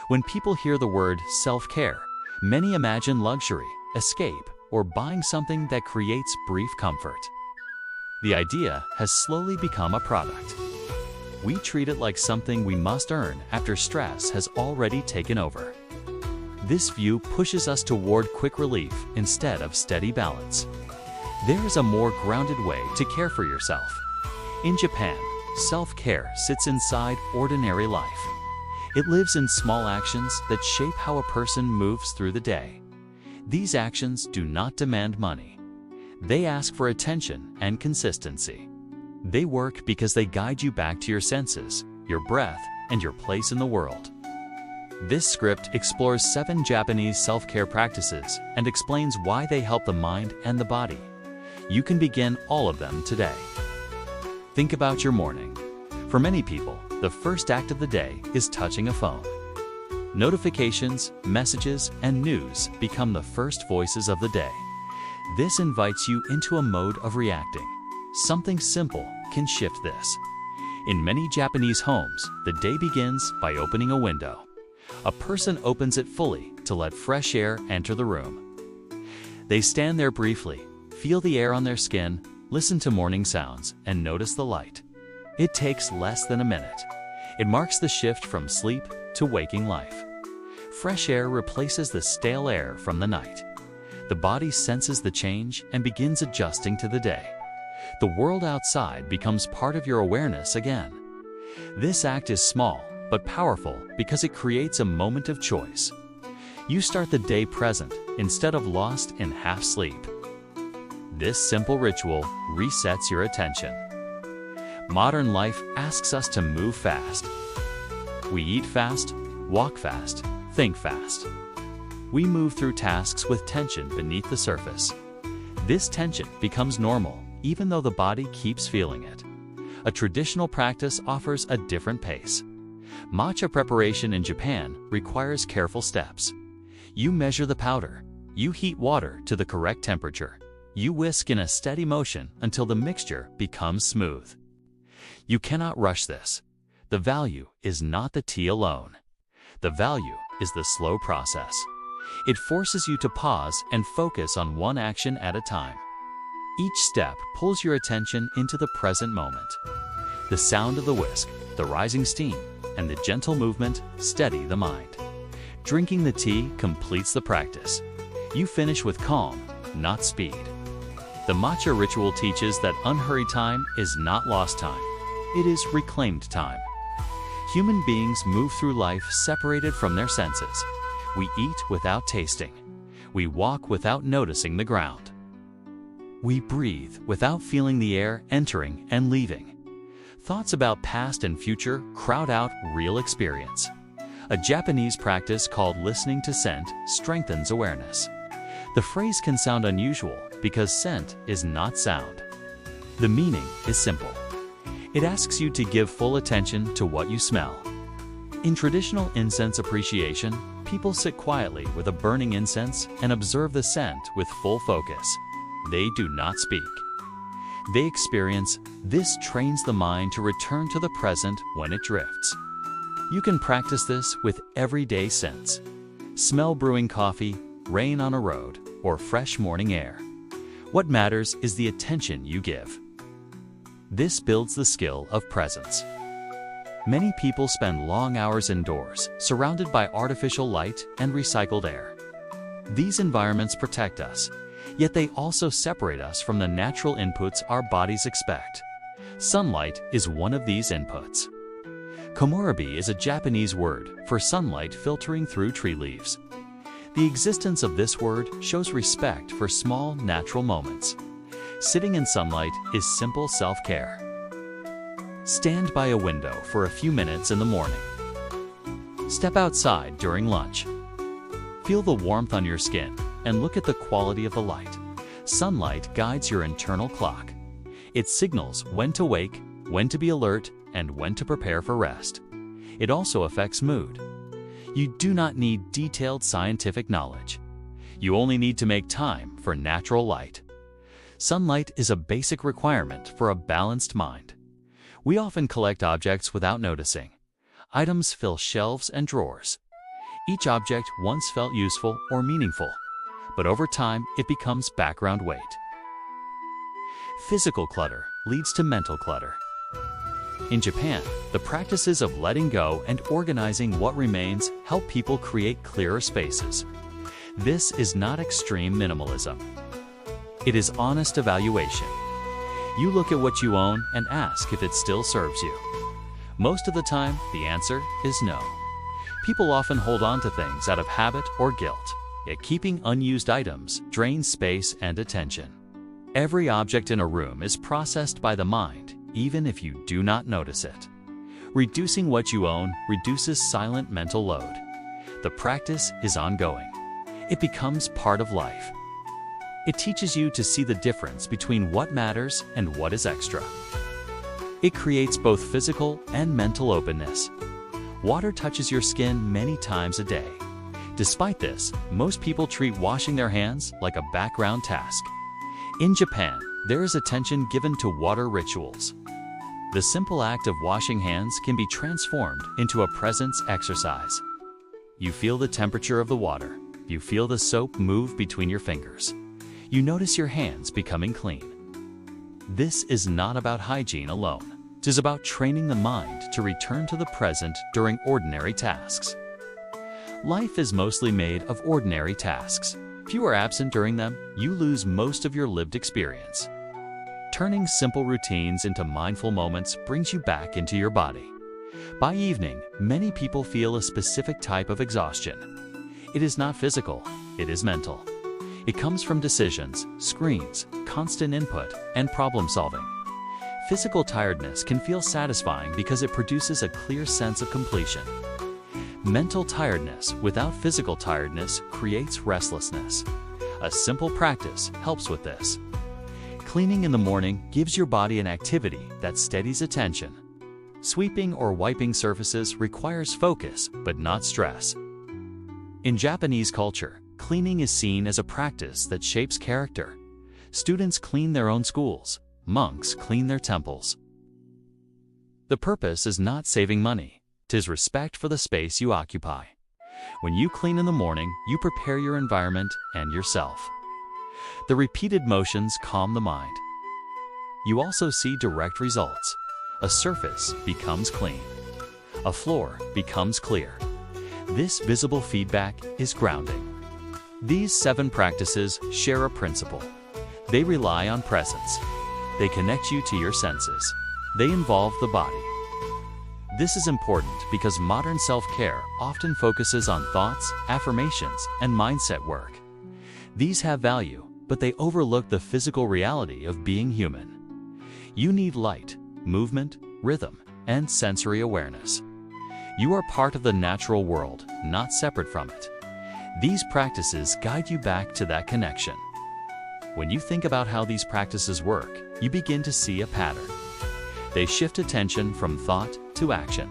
When people hear the word self-care, many imagine luxury, escape, or buying something that creates brief comfort. The idea has slowly become a product. We treat it like something we must earn after stress has already taken over. This view pushes us toward quick relief instead of steady balance. There is a more grounded way to care for yourself. In Japan, self-care sits inside ordinary life. It lives in small actions that shape how a person moves through the day. These actions do not demand money. They ask for attention and consistency. They work because they guide you back to your senses, your breath, and your place in the world. This script explores 7 Japanese self-care practices and explains why they help the mind and the body. You can begin all of them today. Think about your morning. For many people, the first act of the day is touching a phone. Notifications, messages, and news become the first voices of the day. This invites you into a mode of reacting. Something simple can shift this. In many Japanese homes, the day begins by opening a window. A person opens it fully to let fresh air enter the room. They stand there briefly, feel the air on their skin, listen to morning sounds, and notice the light. It takes less than a minute. It marks the shift from sleep to waking life. Fresh air replaces the stale air from the night. The body senses the change and begins adjusting to the day. The world outside becomes part of your awareness again. This act is small but powerful because it creates a moment of choice. You start the day present instead of lost in half sleep. This simple ritual resets your attention. Modern life asks us to move fast. We eat fast, walk fast, think fast. We move through tasks with tension beneath the surface. This tension becomes normal, even though the body keeps feeling it. A traditional practice offers a different pace. Matcha preparation in Japan requires careful steps. You measure the powder. You heat water to the correct temperature. You whisk in a steady motion until the mixture becomes smooth. You cannot rush this. The value is not the tea alone. The value is the slow process. It forces you to pause and focus on one action at a time. Each step pulls your attention into the present moment. The sound of the whisk, the rising steam, and the gentle movement steady the mind. Drinking the tea completes the practice. You finish with calm, not speed. The matcha ritual teaches that unhurried time is not lost time. It is reclaimed time. Human beings move through life separated from their senses. We eat without tasting. We walk without noticing the ground. We breathe without feeling the air entering and leaving. Thoughts about past and future crowd out real experience. A Japanese practice called listening to scent strengthens awareness. The phrase can sound unusual because scent is not sound. The meaning is simple. It asks you to give full attention to what you smell. In traditional incense appreciation, people sit quietly with a burning incense and observe the scent with full focus. They do not speak. They experience. This trains the mind to return to the present when it drifts. You can practice this with everyday scents. Smell brewing coffee, rain on a road, or fresh morning air. What matters is the attention you give. This builds the skill of presence. Many people spend long hours indoors, surrounded by artificial light and recycled air. These environments protect us, yet they also separate us from the natural inputs our bodies expect. Sunlight is one of these inputs. Komorebi is a Japanese word for sunlight filtering through tree leaves. The existence of this word shows respect for small, natural moments. Sitting in sunlight is simple self-care. Stand by a window for a few minutes in the morning. Step outside during lunch. Feel the warmth on your skin and look at the quality of the light. Sunlight guides your internal clock. It signals when to wake, when to be alert, and when to prepare for rest. It also affects mood. You do not need detailed scientific knowledge. You only need to make time for natural light. Sunlight is a basic requirement for a balanced mind. We often collect objects without noticing. Items fill shelves and drawers. Each object once felt useful or meaningful, but over time it becomes background weight. Physical clutter leads to mental clutter. In Japan, the practices of letting go and organizing what remains help people create clearer spaces. This is not extreme minimalism. It is honest evaluation. You look at what you own and ask if it still serves you. Most of the time, the answer is no. People often hold on to things out of habit or guilt, yet keeping unused items drains space and attention. Every object in a room is processed by the mind, even if you do not notice it. Reducing what you own reduces silent mental load. The practice is ongoing. It becomes part of life. It teaches you to see the difference between what matters and what is extra. It creates both physical and mental openness. Water touches your skin many times a day. Despite this, most people treat washing their hands like a background task. In Japan, there is attention given to water rituals. The simple act of washing hands can be transformed into a presence exercise. You feel the temperature of the water. You feel the soap move between your fingers. You notice your hands becoming clean. This is not about hygiene alone. It is about training the mind to return to the present during ordinary tasks. Life is mostly made of ordinary tasks. If you are absent during them, you lose most of your lived experience. Turning simple routines into mindful moments brings you back into your body. By evening, many people feel a specific type of exhaustion. It is not physical, it is mental. It comes from decisions, screens, constant input, and problem solving. Physical tiredness can feel satisfying because it produces a clear sense of completion. Mental tiredness without physical tiredness creates restlessness. A simple practice helps with this. Cleaning in the morning gives your body an activity that steadies attention. Sweeping or wiping surfaces requires focus, but not stress. In Japanese culture, cleaning is seen as a practice that shapes character. Students clean their own schools. Monks clean their temples. The purpose is not saving money. 'Tis respect for the space you occupy. When you clean in the morning, you prepare your environment and yourself. The repeated motions calm the mind. You also see direct results. A surface becomes clean. A floor becomes clear. This visible feedback is grounding. These 7 practices share a principle. They rely on presence. They connect you to your senses. They involve the body. This is important because modern self-care often focuses on thoughts, affirmations, and mindset work. These have value, but they overlook the physical reality of being human. You need light, movement, rhythm, and sensory awareness. You are part of the natural world, not separate from it. These practices guide you back to that connection. When you think about how these practices work, you begin to see a pattern. They shift attention from thought to action.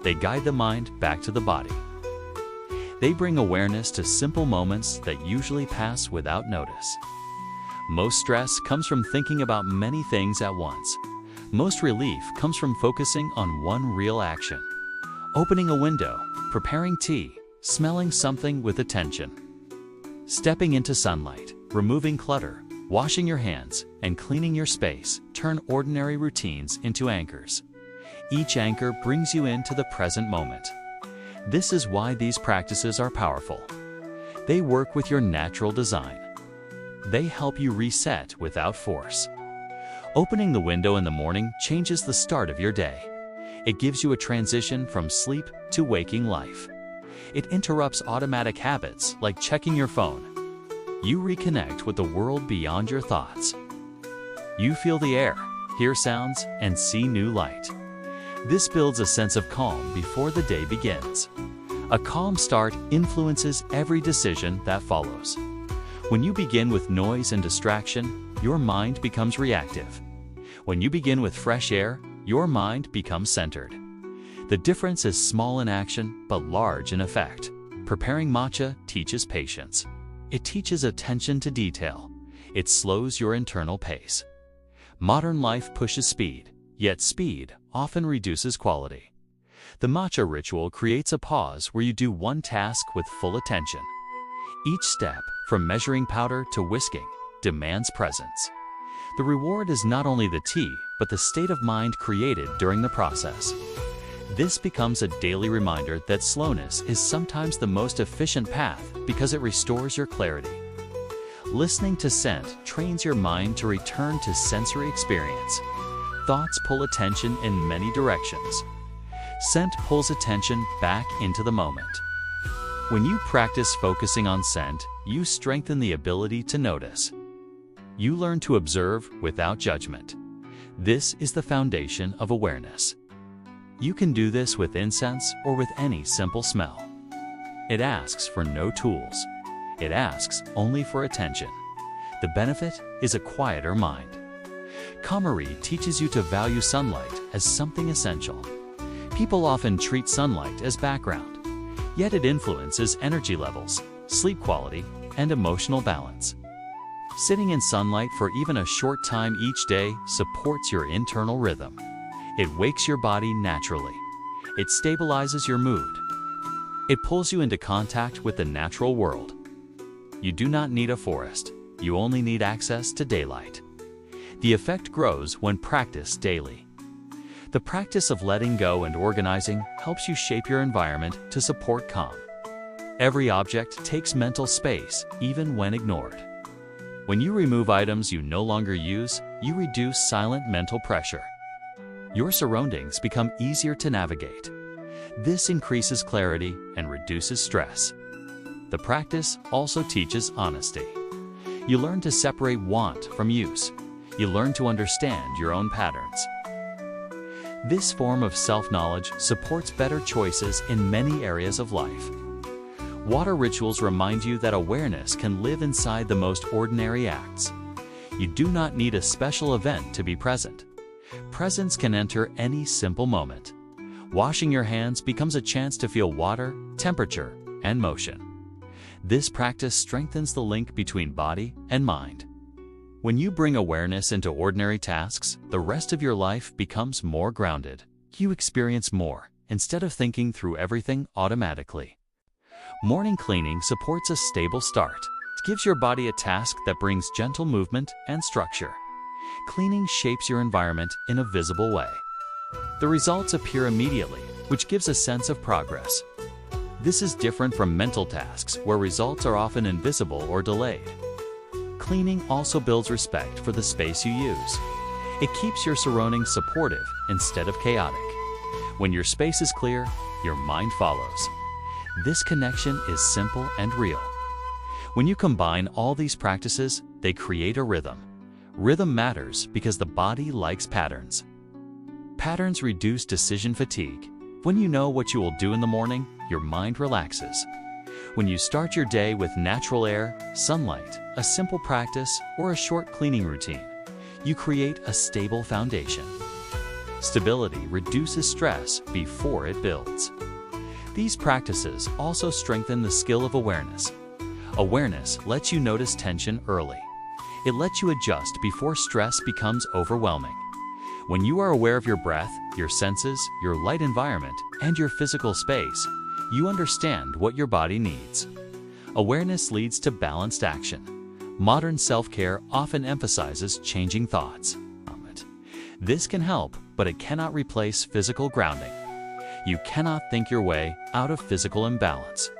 They guide the mind back to the body. They bring awareness to simple moments that usually pass without notice. Most stress comes from thinking about many things at once. Most relief comes from focusing on one real action. Opening a window, preparing tea, smelling something with attention. Stepping into sunlight, removing clutter, washing your hands, and cleaning your space turn ordinary routines into anchors. Each anchor brings you into the present moment. This is why these practices are powerful. They work with your natural design. They help you reset without force. Opening the window in the morning changes the start of your day. It gives you a transition from sleep to waking life. It interrupts automatic habits like checking your phone. You reconnect with the world beyond your thoughts. You feel the air, hear sounds, and see new light. This builds a sense of calm before the day begins. A calm start influences every decision that follows. When you begin with noise and distraction, your mind becomes reactive. When you begin with fresh air, your mind becomes centered. The difference is small in action, but large in effect. Preparing matcha teaches patience. It teaches attention to detail. It slows your internal pace. Modern life pushes speed, yet speed often reduces quality. The matcha ritual creates a pause where you do one task with full attention. Each step, from measuring powder to whisking, demands presence. The reward is not only the tea, but the state of mind created during the process. This becomes a daily reminder that slowness is sometimes the most efficient path because it restores your clarity. Listening to scent trains your mind to return to sensory experience. Thoughts pull attention in many directions. Scent pulls attention back into the moment. When you practice focusing on scent, you strengthen the ability to notice. You learn to observe without judgment. This is the foundation of awareness. You can do this with incense or with any simple smell. It asks for no tools. It asks only for attention. The benefit is a quieter mind. Kamari teaches you to value sunlight as something essential. People often treat sunlight as background, yet it influences energy levels, sleep quality, and emotional balance. Sitting in sunlight for even a short time each day supports your internal rhythm. It wakes your body naturally. It stabilizes your mood. It pulls you into contact with the natural world. You do not need a forest. You only need access to daylight. The effect grows when practiced daily. The practice of letting go and organizing helps you shape your environment to support calm. Every object takes mental space, even when ignored. When you remove items you no longer use, you reduce silent mental pressure. Your surroundings become easier to navigate. This increases clarity and reduces stress. The practice also teaches honesty. You learn to separate want from use. You learn to understand your own patterns. This form of self-knowledge supports better choices in many areas of life. Water rituals remind you that awareness can live inside the most ordinary acts. You do not need a special event to be present. Presence can enter any simple moment. Washing your hands becomes a chance to feel water, temperature, and motion. This practice strengthens the link between body and mind. When you bring awareness into ordinary tasks, the rest of your life becomes more grounded. You experience more, instead of thinking through everything automatically. Morning cleaning supports a stable start. It gives your body a task that brings gentle movement and structure. Cleaning shapes your environment in a visible way. The results appear immediately, which gives a sense of progress. This is different from mental tasks, where results are often invisible or delayed. Cleaning also builds respect for the space you use. It keeps your surroundings supportive instead of chaotic. When your space is clear, your mind follows. This connection is simple and real. When you combine all these practices, they create a rhythm. Rhythm matters because the body likes patterns. Patterns reduce decision fatigue. When you know what you will do in the morning, your mind relaxes. When you start your day with natural air, sunlight, a simple practice, or a short cleaning routine, you create a stable foundation. Stability reduces stress before it builds. These practices also strengthen the skill of awareness. Awareness lets you notice tension early. It lets you adjust before stress becomes overwhelming. When you are aware of your breath, your senses, your light environment, and your physical space, you understand what your body needs. Awareness leads to balanced action. Modern self-care often emphasizes changing thoughts. This can help, but it cannot replace physical grounding. You cannot think your way out of physical imbalance.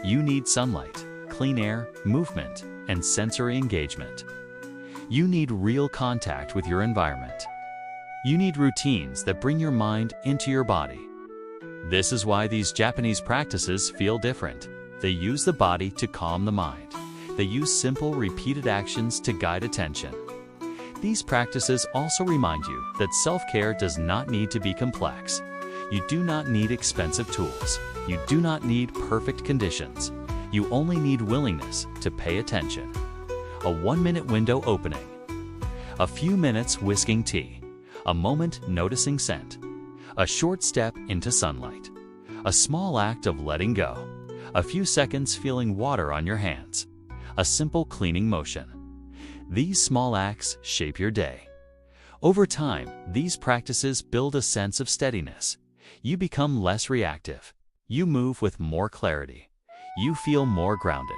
You need sunlight, clean air, movement, and sensory engagement. You need real contact with your environment. You need routines that bring your mind into your body. This is why these Japanese practices feel different. They use the body to calm the mind. They use simple, repeated actions to guide attention. These practices also remind you that self-care does not need to be complex. You do not need expensive tools. You do not need perfect conditions. You only need willingness to pay attention. A 1-minute window opening. A few minutes whisking tea. A moment noticing scent. A short step into sunlight. A small act of letting go. A few seconds feeling water on your hands. A simple cleaning motion. These small acts shape your day. Over time, these practices build a sense of steadiness. You become less reactive. You move with more clarity. You feel more grounded.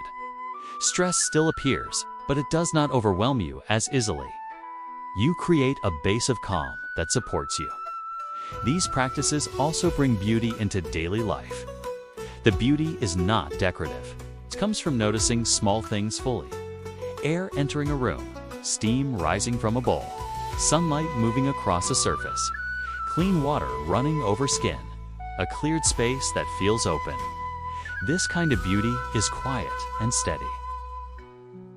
Stress still appears, but it does not overwhelm you as easily. You create a base of calm that supports you. These practices also bring beauty into daily life. The beauty is not decorative. It comes from noticing small things fully. Air entering a room, steam rising from a bowl, sunlight moving across a surface, clean water running over skin, a cleared space that feels open. This kind of beauty is quiet and steady.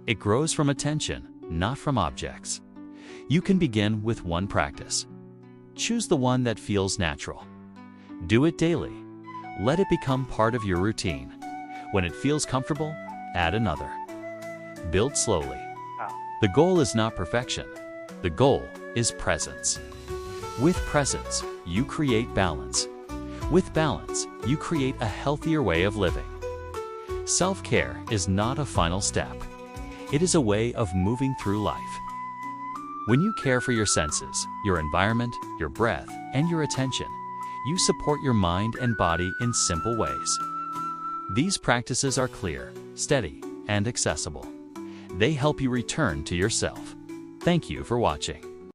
It grows from attention, not from objects. You can begin with one practice. Choose the one that feels natural. Do it daily. Let it become part of your routine. When it feels comfortable, add another. Build slowly. The goal is not perfection. The goal is presence. With presence, you create balance. With balance, you create a healthier way of living. Self-care is not a final step. It is a way of moving through life. When you care for your senses, your environment, your breath, and your attention, you support your mind and body in simple ways. These practices are clear, steady, and accessible. They help you return to yourself. Thank you for watching.